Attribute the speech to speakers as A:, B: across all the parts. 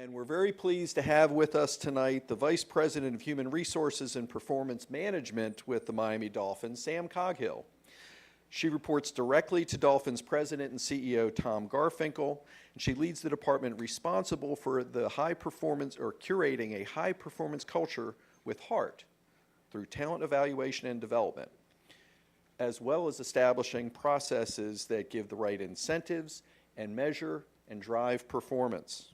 A: And we're very pleased to have with us tonight the Vice President of Human Resources and Performance Management with the Miami Dolphins, Sam Coghill. She reports directly to Dolphins President and CEO Tom Garfinkel, and she leads the department responsible for the high performance or curating a high performance culture with heart through talent evaluation and development, as well as establishing processes that give the right incentives and measure and drive performance.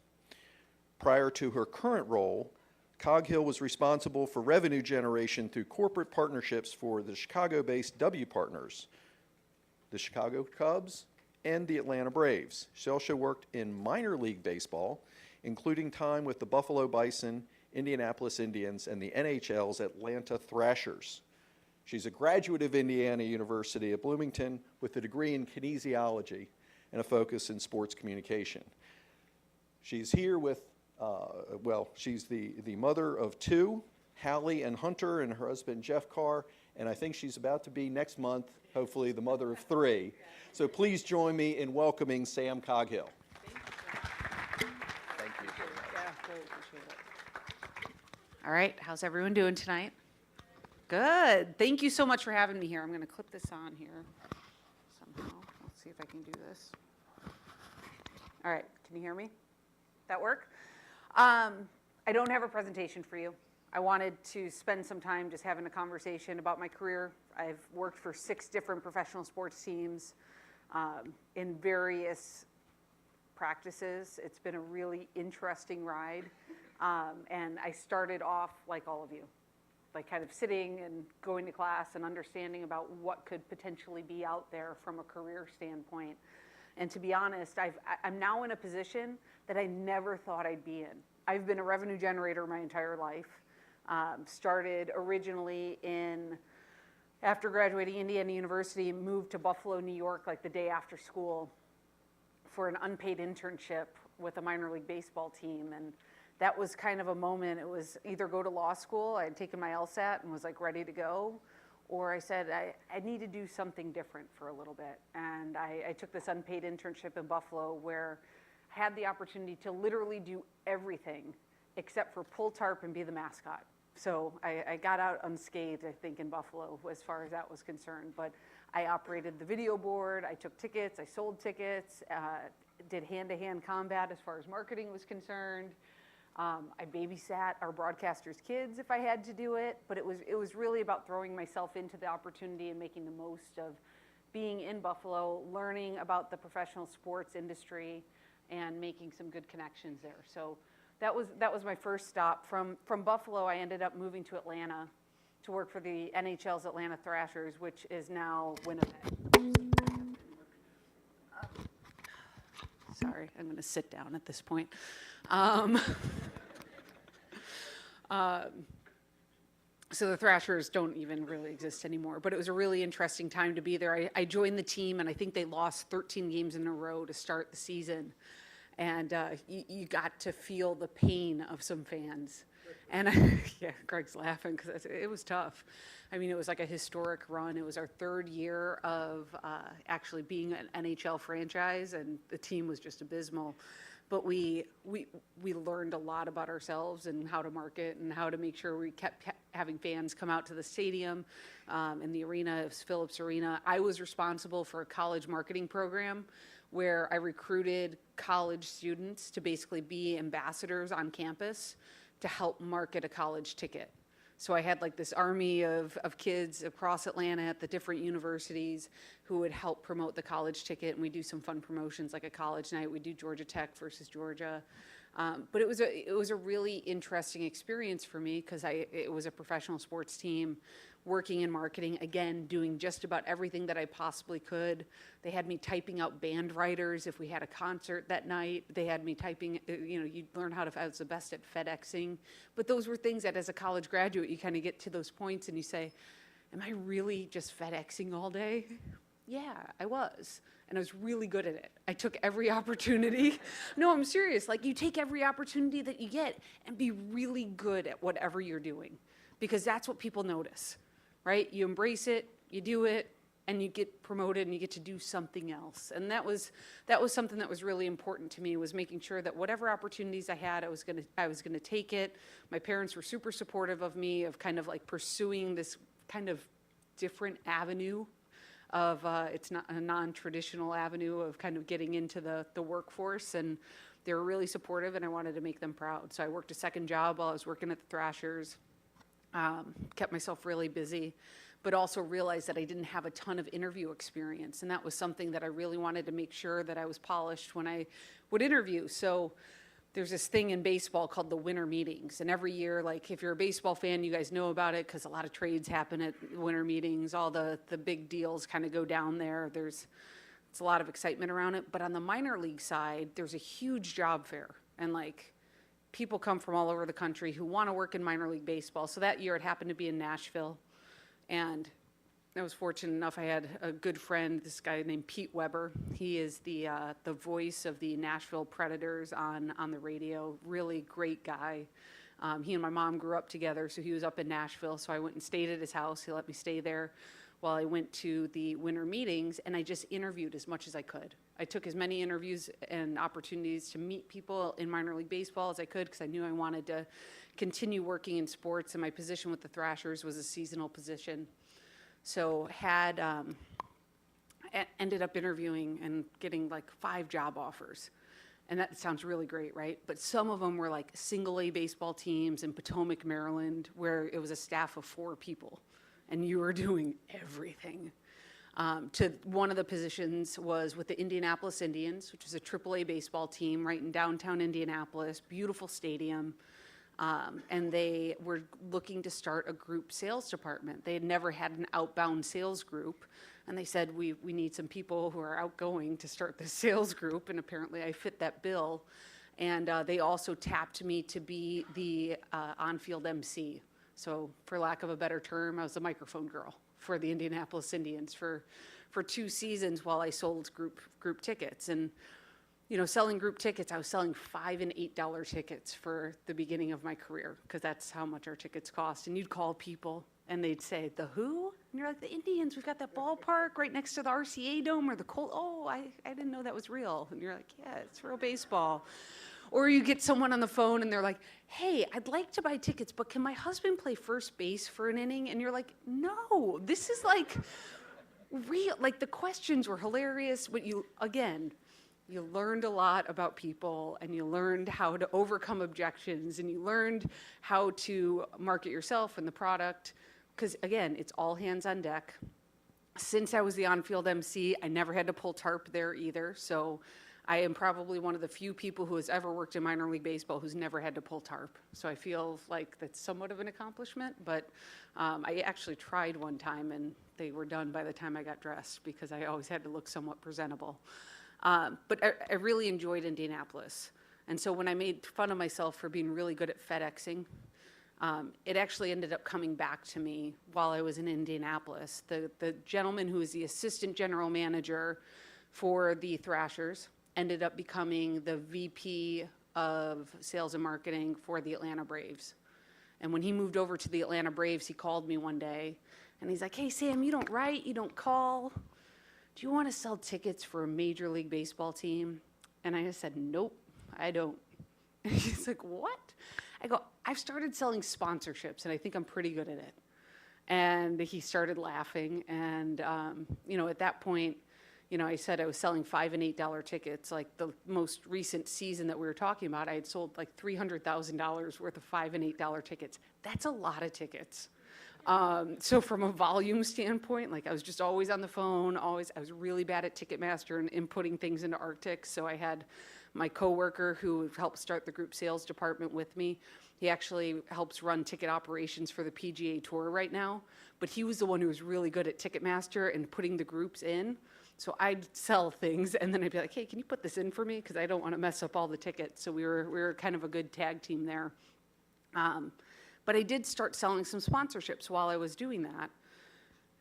A: Prior to her current role, Coghill was responsible for revenue generation through corporate partnerships for the Chicago-based W Partners, the Chicago Cubs, and the Atlanta Braves. She also worked in minor league baseball, including time with the Buffalo Bison, Indianapolis Indians, and the NHL's Atlanta Thrashers. She's a graduate of Indiana University at Bloomington with a degree in kinesiology and a focus in sports communication. She's here with she's the mother of two, Hallie and Hunter, and her husband Jeff Carr, and I think she's about to be next month, hopefully, the mother of three. So please join me in welcoming Sam Coghill. Thank you very much.
B: Yeah, really appreciate it. All right, how's everyone doing tonight? Good. Thank you so much for having me here. I'm going to clip this on here somehow. Let's see if I can do this. All right, can you hear me? That work? I don't have a presentation for you. I wanted to spend some time just having a conversation about my career. I've worked for 6 different professional sports teams in various practices. It's been a really interesting ride. And I started off like all of you, like kind of sitting and going to class and understanding about what could potentially be out there from a career standpoint. And to be honest, I'm now in a position that I never thought I'd be in. I've been a revenue generator my entire life. Started originally after graduating Indiana University, moved to Buffalo, New York, like the day after school for an unpaid internship with a minor league baseball team. And that was kind of a moment. It was either go to law school, I had taken my LSAT and was like ready to go, or I said, I need to do something different for a little bit. And I took this unpaid internship in Buffalo where I had the opportunity to literally do everything except for pull tarp and be the mascot. So I got out unscathed, I think, in Buffalo as far as that was concerned. But I operated the video board, I took tickets, I sold tickets, did hand-to-hand combat as far as marketing was concerned. I babysat our broadcasters' kids if I had to do it, but it was really about throwing myself into the opportunity and making the most of being in Buffalo, learning about the professional sports industry, and making some good connections there. So that was my first stop. From Buffalo, I ended up moving to Atlanta to work for the NHL's Atlanta Thrashers, which is now Winnipeg. Sorry, I'm going to sit down at this point. So the Thrashers don't even really exist anymore, but it was a really interesting time to be there. I joined the team, and I think they lost 13 games in a row to start the season. And you got to feel the pain of some fans. And yeah, Greg's laughing because it was tough. I mean, it was like a historic run. It was our 3rd year of actually being an NHL franchise, and the team was just abysmal. But we learned a lot about ourselves and how to market and how to make sure we kept having fans come out to the stadium. In the arena, it was Phillips Arena. I was responsible for a college marketing program where I recruited college students to basically be ambassadors on campus to help market a college ticket. So I had like this army of kids across Atlanta at the different universities who would help promote the college ticket, and we do some fun promotions like a college night. We do Georgia Tech versus Georgia. But it was a really interesting experience for me because it was a professional sports team working in marketing, again, doing just about everything that I possibly could. They had me typing out band writers if we had a concert that night. They had me typing, you'd learn how to, I was the best at FedExing. But those were things that as a college graduate, you kind of get to those points and you say, am I really just FedExing all day? Yeah, I was. And I was really good at it. I took every opportunity. No, I'm serious. Like, you take every opportunity that you get and be really good at whatever you're doing, because that's what people notice, right? You embrace it, you do it, and you get promoted and you get to do something else. And that was something that was really important to me, was making sure that whatever opportunities I had, I was gonna take it. My parents were super supportive of me, of kind of like pursuing this kind of different avenue of, it's not a non-traditional avenue of kind of getting into the workforce, and they were really supportive, and I wanted to make them proud. So I worked a second job while I was working at the Thrashers, kept myself really busy, but also realized that I didn't have a ton of interview experience, and that was something that I really wanted to make sure that I was polished when I would interview. So there's this thing in baseball called the winter meetings, and every year, like if you're a baseball fan, you guys know about it because a lot of trades happen at winter meetings. All the big deals kind of go down there. It's a lot of excitement around it. But on the minor league side, there's a huge job fair, and like people come from all over the country who want to work in minor league baseball. So that year it happened to be in Nashville, and I was fortunate enough, I had a good friend, this guy named Pete Weber. He is the voice of the Nashville Predators on the radio. Really great guy. He and my mom grew up together, so he was up in Nashville, so I went and stayed at his house. He let me stay there while I went to the winter meetings, and I just interviewed as much as I could. I took as many interviews and opportunities to meet people in minor league baseball as I could, because I knew I wanted to continue working in sports, and my position with the Thrashers was a seasonal position. So ended up interviewing and getting like 5 job offers. And that sounds really great, right? But some of them were like single A baseball teams in Potomac, Maryland, where it was a staff of 4 people and you were doing everything. To one of the positions was with the Indianapolis Indians, which is a AAA baseball team right in downtown Indianapolis, beautiful stadium. And they were looking to start a group sales department. They had never had an outbound sales group. And they said, we need some people who are outgoing to start this sales group. And apparently I fit that bill. And they also tapped me to be the on-field MC. So for lack of a better term, I was the microphone girl for the Indianapolis Indians for 2 seasons while I sold group tickets. And you know, selling group tickets, I was selling $5 and $8 tickets for the beginning of my career, because that's how much our tickets cost. And you'd call people and they'd say, the who? And you're like, the Indians, we've got that ballpark right next to the RCA Dome, or the Colt. Oh, I didn't know that was real. And you're like, yeah, it's real baseball. Or you get someone on the phone and they're like, hey, I'd like to buy tickets, but can my husband play first base for an inning? And you're like, no, this is like real. Like the questions were hilarious, but you learned a lot about people, and you learned how to overcome objections, and you learned how to market yourself and the product, because again, it's all hands on deck. Since I was the on-field MC, I never had to pull tarp there either, so I am probably one of the few people who has ever worked in minor league baseball who's never had to pull tarp. So I feel like that's somewhat of an accomplishment, but I actually tried one time, and they were done by the time I got dressed, because I always had to look somewhat presentable. But I really enjoyed Indianapolis. And so when I made fun of myself for being really good at FedExing, it actually ended up coming back to me while I was in Indianapolis. The gentleman who was the assistant general manager for the Thrashers ended up becoming the VP of sales and marketing for the Atlanta Braves. And when he moved over to the Atlanta Braves, he called me one day, and he's like, hey, Sam, you don't write, you don't call. Do you want to sell tickets for a Major League Baseball team? And I just said, nope, I don't. And he's like, what? I go, I've started selling sponsorships, and I think I'm pretty good at it. And he started laughing. And, at that point, I said I was selling $5 and $8 tickets. Like the most recent season that we were talking about, I had sold like $300,000 worth of $5 and $8 tickets. That's a lot of tickets. So from a volume standpoint, like I was just always on the phone, I was really bad at Ticketmaster and inputting things into Arctic. So I had my coworker who helped start the group sales department with me. He actually helps run ticket operations for the PGA Tour right now, but he was the one who was really good at Ticketmaster and putting the groups in. So I'd sell things, and then I'd be like, hey, can you put this in for me? Because I don't want to mess up all the tickets. So we were kind of a good tag team there. But I did start selling some sponsorships while I was doing that,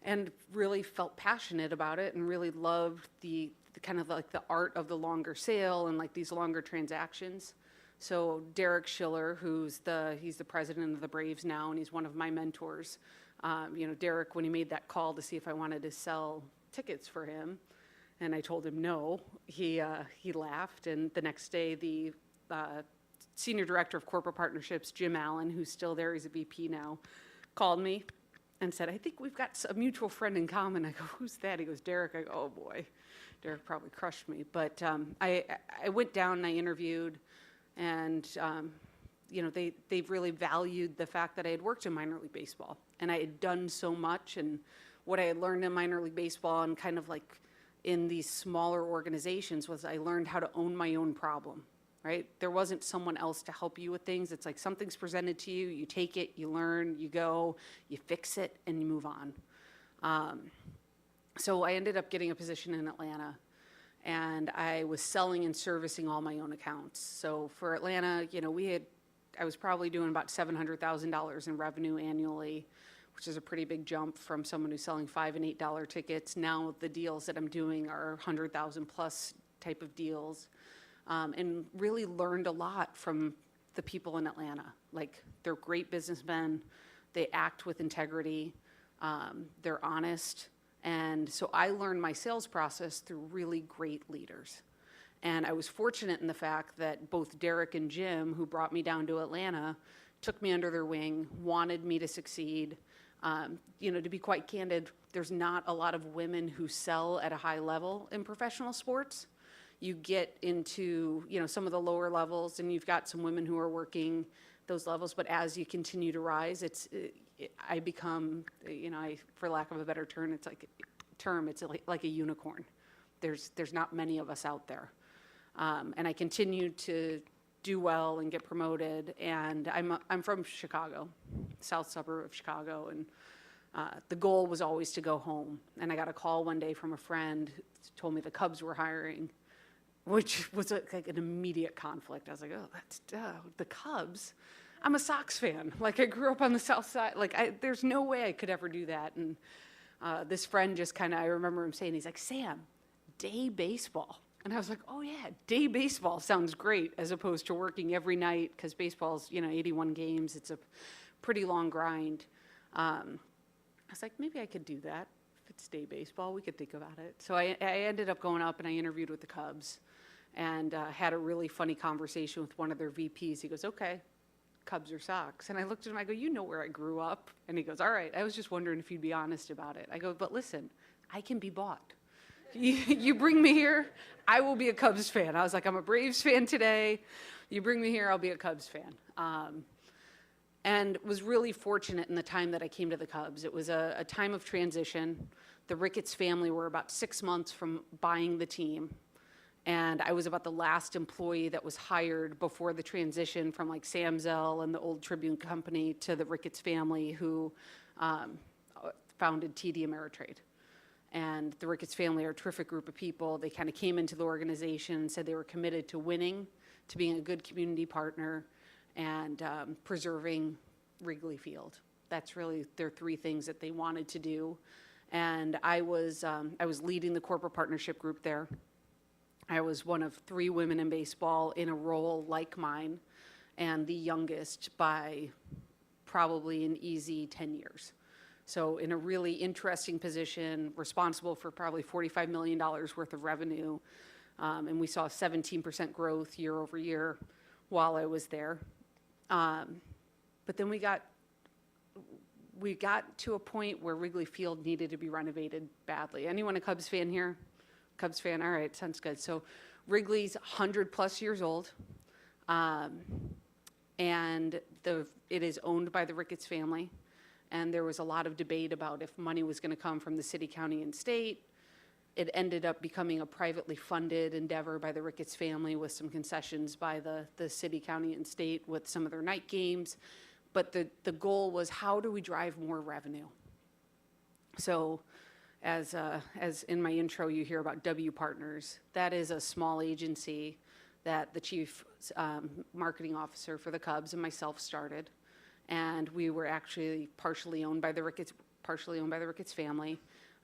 B: and really felt passionate about it, and really loved the kind of like the art of the longer sale and like these longer transactions. So Derek Schiller, he's the president of the Braves now, and he's one of my mentors. Derek, when he made that call to see if I wanted to sell tickets for him. And I told him no. He laughed, and the next day, the senior director of corporate partnerships, Jim Allen, who's still there, he's a VP now, called me and said, I think we've got a mutual friend in common. I go, who's that? He goes, Derek. I go, oh boy, Derek probably crushed me. But I went down and I interviewed, and they really valued the fact that I had worked in minor league baseball, and I had done so much, and what I had learned in minor league baseball and kind of like in these smaller organizations was I learned how to own my own problem. Right? There wasn't someone else to help you with things. It's like something's presented to you, you take it, you learn, you go, you fix it, and you move on. So I ended up getting a position in Atlanta, and I was selling and servicing all my own accounts. So for Atlanta, I was probably doing about $700,000 in revenue annually, which is a pretty big jump from someone who's selling $5 and $8 tickets. Now the deals that I'm doing are 100,000 plus type of deals. And really learned a lot from the people in Atlanta. Like, they're great businessmen, they act with integrity, they're honest, and so I learned my sales process through really great leaders. And I was fortunate in the fact that both Derek and Jim, who brought me down to Atlanta, took me under their wing, wanted me to succeed. To be quite candid, there's not a lot of women who sell at a high level in professional sports. You get into, some of the lower levels, and you've got some women who are working those levels, but as you continue to rise, I become, for lack of a better term, it's like a unicorn. There's not many of us out there. And I continue to do well and get promoted, and I'm from Chicago, south suburb of Chicago, and the goal was always to go home. And I got a call one day from a friend who told me the Cubs were hiring, which was like an immediate conflict. I was like, oh, that's the Cubs. I'm a Sox fan. Like, I grew up on the south side. Like, there's no way I could ever do that. And this friend just I remember him saying, he's like, Sam, day baseball. And I was like, oh yeah, day baseball sounds great, as opposed to working every night, because baseball's, 81 games. It's a pretty long grind. I was like, maybe I could do that. If it's day baseball, we could think about it. So I ended up going up and I interviewed with the Cubs, and had a really funny conversation with one of their VPs. He goes, okay, Cubs or Sox? And I looked at him, I go, you know where I grew up? And he goes, all right, I was just wondering if you'd be honest about it. I go, but listen, I can be bought. You bring me here, I will be a Cubs fan. I was like, I'm a Braves fan today. You bring me here, I'll be a Cubs fan. And was really fortunate in the time that I came to the Cubs. It was a time of transition. The Ricketts family were about 6 months from buying the team. And I was about the last employee that was hired before the transition from like Sam Zell and the old Tribune Company to the Ricketts family, who founded TD Ameritrade. And the Ricketts family are a terrific group of people. They kind of came into the organization and said they were committed to winning, to being a good community partner, and preserving Wrigley Field. That's really their three things that they wanted to do. And I was leading the corporate partnership group there. I was one of 3 women in baseball in a role like mine, and the youngest by probably an easy 10 years. So in a really interesting position, responsible for probably $45 million worth of revenue. And we saw 17% growth year over year while I was there. But then we got to a point where Wrigley Field needed to be renovated badly. Anyone a Cubs fan here? Cubs fan? All right, sounds good. So Wrigley's 100 plus years old. And it is owned by the Ricketts family. And there was a lot of debate about if money was going to come from the city, county, and state. It ended up becoming a privately funded endeavor by the Ricketts family with some concessions by the city, county, and state with some of their night games. But the goal was, how do we drive more revenue? So as in my intro you hear about W Partners, that is a small agency that the chief marketing officer for the Cubs and myself started. And we were actually partially owned by the Ricketts family.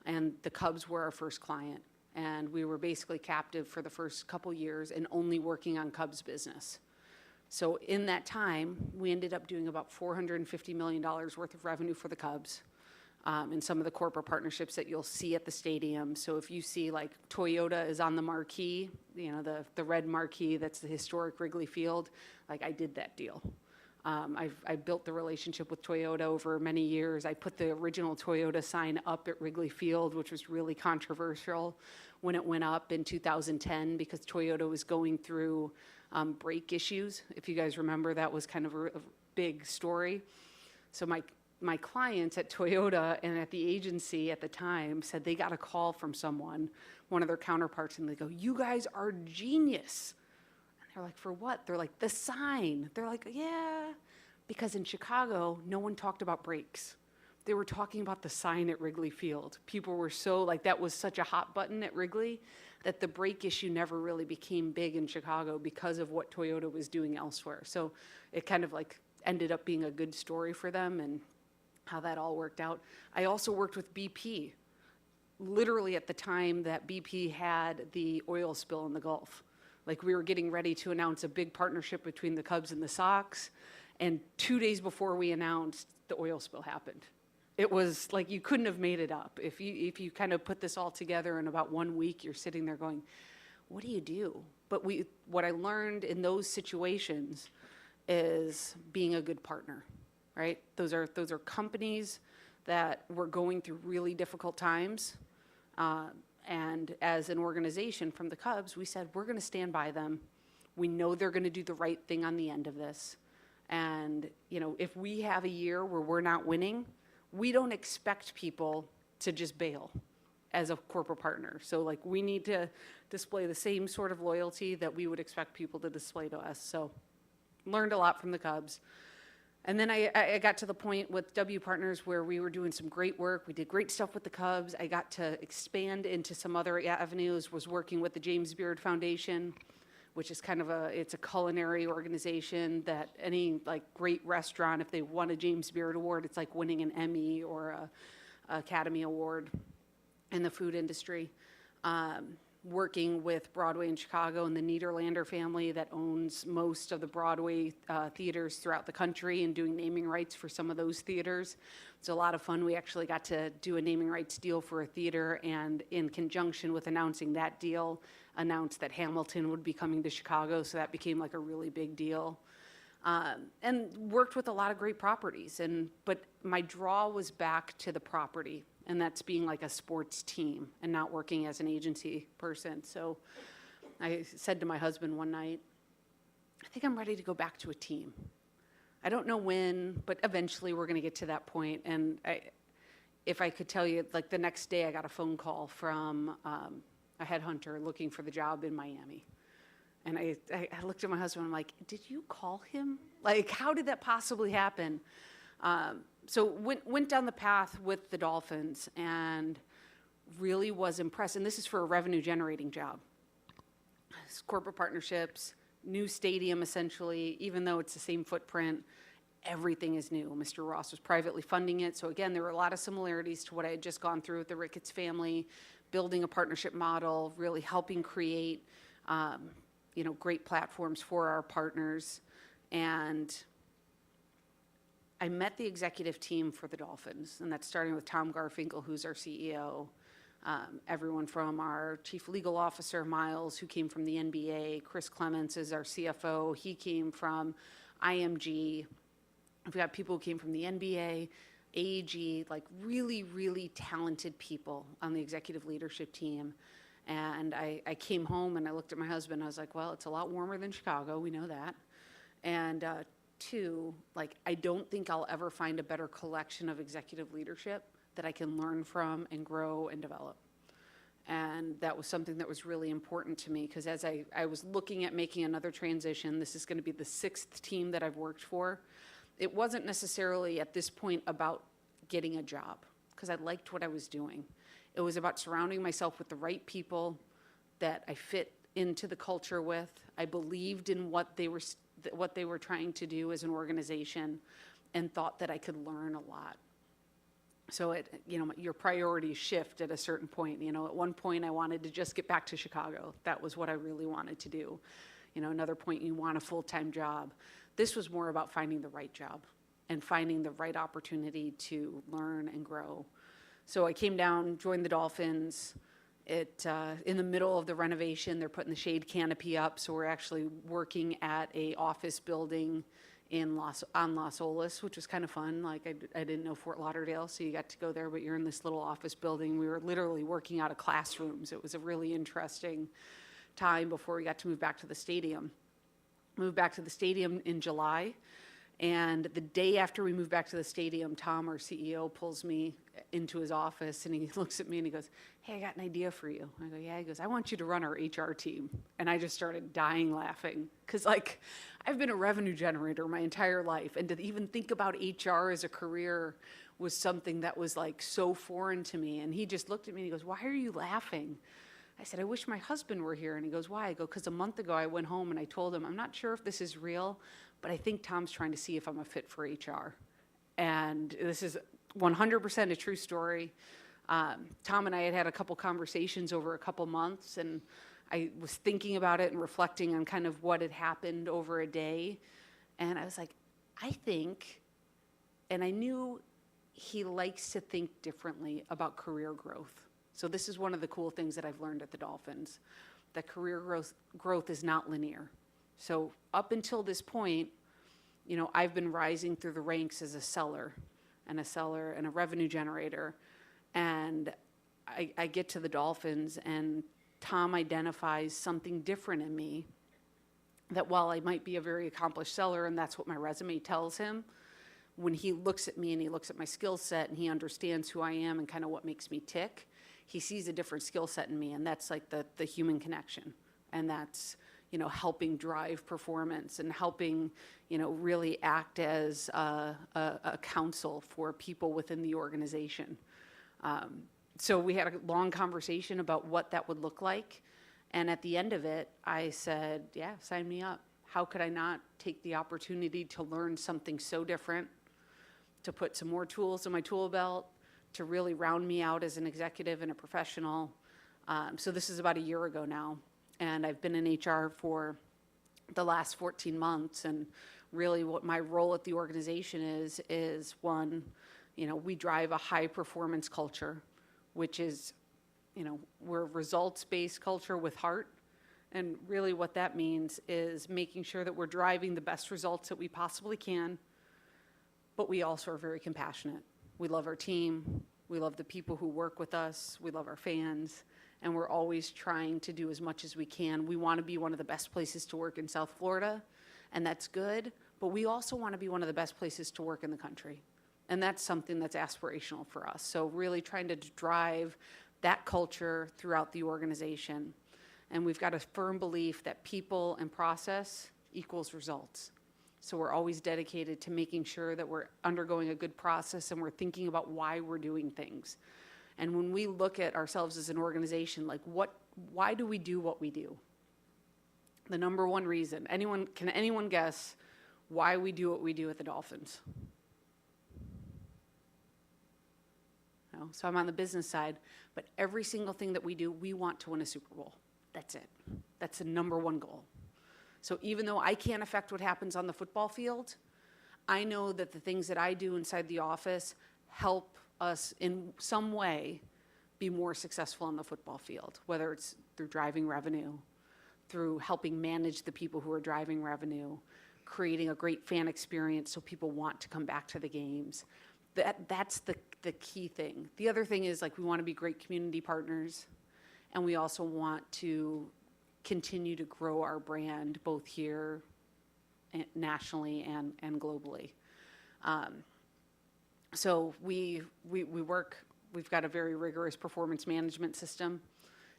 B: And the Cubs were our first client. And we were basically captive for the first couple years and only working on Cubs business. So in that time, we ended up doing about $450 million worth of revenue for the Cubs. and some of the corporate partnerships that you'll see at the stadium. So if you see like Toyota is on the marquee, you know, the red marquee that's the historic Wrigley Field, like I did that deal. I built the relationship with Toyota over many years. I put the original Toyota sign up at Wrigley Field, which was really controversial when it went up in 2010 because Toyota was going through brake issues. If you guys remember, that was kind of a big story. So my clients at Toyota and at the agency at the time said they got a call from someone, one of their counterparts, and they go, "You guys are genius." They're like, "For what?" They're like, "The sign." They're like, "Yeah," because in Chicago, no one talked about brakes. They were talking about the sign at Wrigley Field. People were so, like, that was such a hot button at Wrigley that the brake issue never really became big in Chicago because of what Toyota was doing elsewhere. So it kind of like ended up being a good story for them and how that all worked out. I also worked with BP, literally at the time that BP had the oil spill in the Gulf. Like we were getting ready to announce a big partnership between the Cubs and the Sox, and 2 days before we announced, the oil spill happened. It was like you couldn't have made it up. If you kind of put this all together in about 1 week, you're sitting there going, what do you do? But what I learned in those situations is being a good partner, right? Those are companies that were going through really difficult times. And as an organization from the Cubs, we said, we're going to stand by them. We know they're going to do the right thing on the end of this. And, you know, if we have a year where we're not winning, we don't expect people to just bail as a corporate partner. So, like, we need to display the same sort of loyalty that we would expect people to display to us. So, learned a lot from the Cubs. And then I got to the point with W Partners where we were doing some great work. We did great stuff with the Cubs. I got to expand into some other avenues, was working with the James Beard Foundation, which is kind of it's a culinary organization that any like great restaurant, if they won a James Beard Award, it's like winning an Emmy or a Academy Award in the food industry. Working with Broadway in Chicago and the Niederlander family that owns most of the Broadway theaters throughout the country and doing naming rights for some of those theaters. It's a lot of fun. We actually got to do a naming rights deal for a theater, and in conjunction with announcing that deal, announced that Hamilton would be coming to Chicago, so that became like a really big deal. And worked with a lot of great properties, but my draw was back to the property, and that's being like a sports team and not working as an agency person. So I said to my husband one night, I think I'm ready to go back to a team. I don't know when, but eventually we're going to get to that point. And if I could tell you, like the next day I got a phone call from a headhunter looking for the job in Miami. And I looked at my husband, I'm like, did you call him? Like, how did that possibly happen? So went down the path with the Dolphins and really was impressed. And this is for a revenue generating job. It's corporate partnerships, new stadium essentially, even though it's the same footprint, everything is new. Mr. Ross was privately funding it. So again, there were a lot of similarities to what I had just gone through with the Ricketts family, building a partnership model, really helping create great platforms for our partners. And I met the executive team for the Dolphins, and that's starting with Tom Garfinkel, who's our CEO, everyone from our chief legal officer, Miles, who came from the NBA, Chris Clements is our CFO, he came from IMG. We've got people who came from the NBA, AEG, like really, really talented people on the executive leadership team. And I came home and I looked at my husband, I was like, well, it's a lot warmer than Chicago, we know that. And two, like, I don't think I'll ever find a better collection of executive leadership that I can learn from and grow and develop. And that was something that was really important to me, because as I was looking at making another transition, this is going to be the 6th team that I've worked for. It wasn't necessarily at this point about getting a job, because I liked what I was doing. It was about surrounding myself with the right people that I fit into the culture with. I believed in what they were trying to do as an organization, and thought that I could learn a lot. So your priorities shift at a certain point. At one point I wanted to just get back to Chicago. That was what I really wanted to do. Another point, you want a full-time job. This was more about finding the right job. and finding the right opportunity to learn and grow. So I came down, joined the Dolphins. In the middle of the renovation, they're putting the shade canopy up, so we're actually working at a office building on Las Olas, which was kind of fun. Like I didn't know Fort Lauderdale, so you got to go there, but you're in this little office building. We were literally working out of classrooms. It was a really interesting time before we got to move back to the stadium. Moved back to the stadium in July. And the day after we moved back to the stadium, Tom, our CEO, pulls me into his office and he looks at me and he goes, "Hey, I got an idea for you." I go, "Yeah." He goes, "I want you to run our HR team." And I just started dying laughing because, like, I've been a revenue generator my entire life. And to even think about HR as a career was something that was, like, so foreign to me. And he just looked at me and he goes, "Why are you laughing?" I said, "I wish my husband were here." And he goes, "Why?" I go, "Because a month ago I went home and I told him, I'm not sure if this is real, but I think Tom's trying to see if I'm a fit for HR." And this is 100% a true story. Tom and I had had a couple conversations over a couple months, and I was thinking about it and reflecting on kind of what had happened over a day. And I was like, I think, and I knew he likes to think differently about career growth. So this is one of the cool things that I've learned at the Dolphins, that career growth is not linear. So up until this point, you know, I've been rising through the ranks as a seller and a revenue generator. And I get to the Dolphins and Tom identifies something different in me, that while I might be a very accomplished seller and that's what my resume tells him, when he looks at me and he looks at my skill set and he understands who I am and kind of what makes me tick, he sees a different skill set in me, and that's like the human connection. And that's, you know, helping drive performance and helping, you know, really act as a counsel for people within the organization. So we had a long conversation about what that would look like. And at the end of it, I said, yeah, sign me up. How could I not take the opportunity to learn something so different, to put some more tools in my tool belt, to really round me out as an executive and a professional. So this is about a year ago now. And I've been in HR for the last 14 months. And really what my role at the organization is one, you know, we drive a high performance culture, which is, you know, we're a results-based culture with heart. And really what that means is making sure that we're driving the best results that we possibly can, but we also are very compassionate. We love our team. We love the people who work with us. We love our fans. And we're always trying to do as much as we can. We want to be one of the best places to work in South Florida, and that's good. But we also want to be one of the best places to work in the country. And that's something that's aspirational for us. So really trying to drive that culture throughout the organization. And we've got a firm belief that people and process equals results. So we're always dedicated to making sure that we're undergoing a good process and we're thinking about why we're doing things. And when we look at ourselves as an organization, like why do we do what we do? The number one reason. Can anyone guess why we do what we do at the Dolphins? No? So I'm on the business side, but every single thing that we do, we want to win a Super Bowl. That's it. That's the number one goal. So even though I can't affect what happens on the football field, I know that the things that I do inside the office help us in some way be more successful on the football field, whether it's through driving revenue, through helping manage the people who are driving revenue, creating a great fan experience so people want to come back to the games. That's the key thing. The other thing is, like, we want to be great community partners, and we also want to continue to grow our brand both here nationally and globally. So we work, we've got a very rigorous performance management system.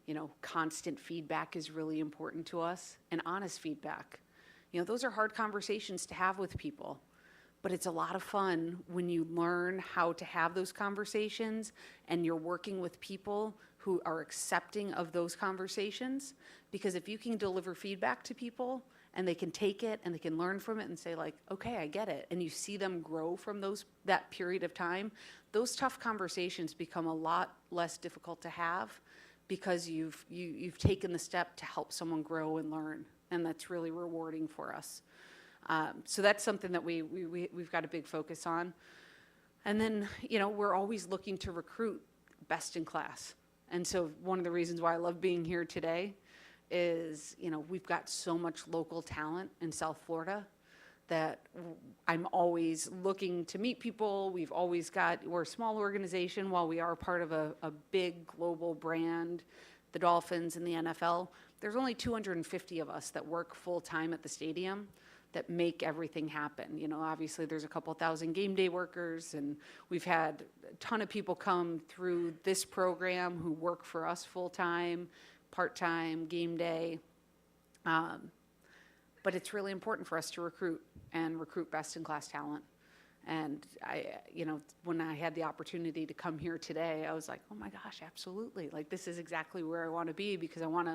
B: You know, constant feedback is really important to us, and honest feedback. You know, those are hard conversations to have with people, but it's a lot of fun when you learn how to have those conversations and you're working with people who are accepting of those conversations. Because if you can deliver feedback to people and they can take it and they can learn from it and say, like, okay, I get it, and you see them grow from that period of time, those tough conversations become a lot less difficult to have because you've taken the step to help someone grow and learn, and that's really rewarding for us. So that's something that we've got a big focus on. And then, we're always looking to recruit best in class. And so one of the reasons why I love being here today is, we've got so much local talent in South Florida that I'm always looking to meet people. We're a small organization while we are part of a big global brand, the Dolphins and the NFL. There's only 250 of us that work full-time at the stadium that make everything happen. Obviously there's a couple thousand game day workers, and we've had a ton of people come through this program who work for us full-time, part-time, game day. But it's really important for us to recruit best-in-class talent. And when I had the opportunity to come here today, I was like, oh my gosh, absolutely. Like, this is exactly where I want to be, because I want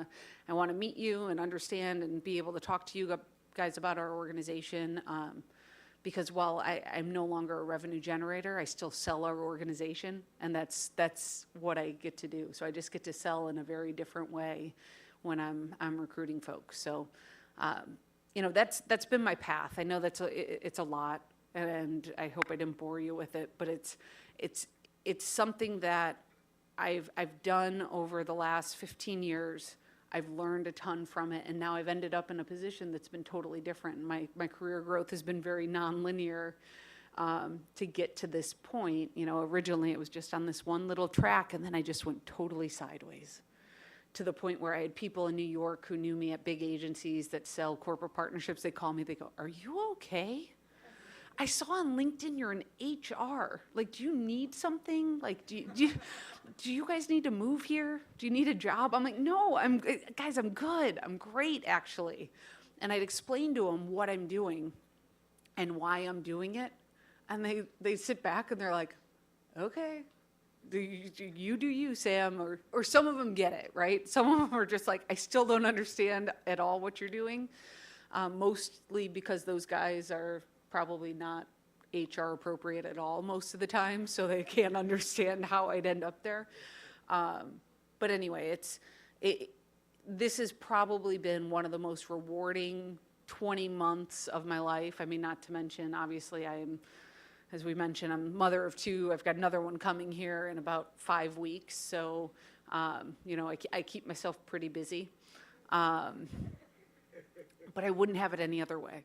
B: to meet you and understand and be able to talk to you guys about our organization. Because while I'm no longer a revenue generator, I still sell our organization, and that's what I get to do. So I just get to sell in a very different way when I'm recruiting folks. So, that's been my path. I know it's a lot, and I hope I didn't bore you with it, but it's something that I've done over the last 15 years. I've learned a ton from it, and now I've ended up in a position that's been totally different. My career growth has been very nonlinear to get to this point. Originally it was just on this one little track, and then I just went totally sideways, to the point where I had people in New York who knew me at big agencies that sell corporate partnerships. They call me, they go, "Are you okay? I saw on LinkedIn you're in HR. Like, do you need something? Like, do you guys need to move here? Do you need a job?" I'm like, "No, I'm good. I'm great, actually." And I'd explain to them what I'm doing and why I'm doing it. And they sit back and they're like, "Okay, you do you, Sam." Or some of them get it, right? Some of them are just like, "I still don't understand at all what you're doing." Mostly because those guys are probably not HR appropriate at all most of the time, so they can't understand how I'd end up there. But anyway, this has probably been one of the most rewarding 20 months of my life. I mean, not to mention, obviously, as we mentioned, I'm a mother of two. I've got another one coming here in about 5 weeks, so I keep myself pretty busy. But I wouldn't have it any other way.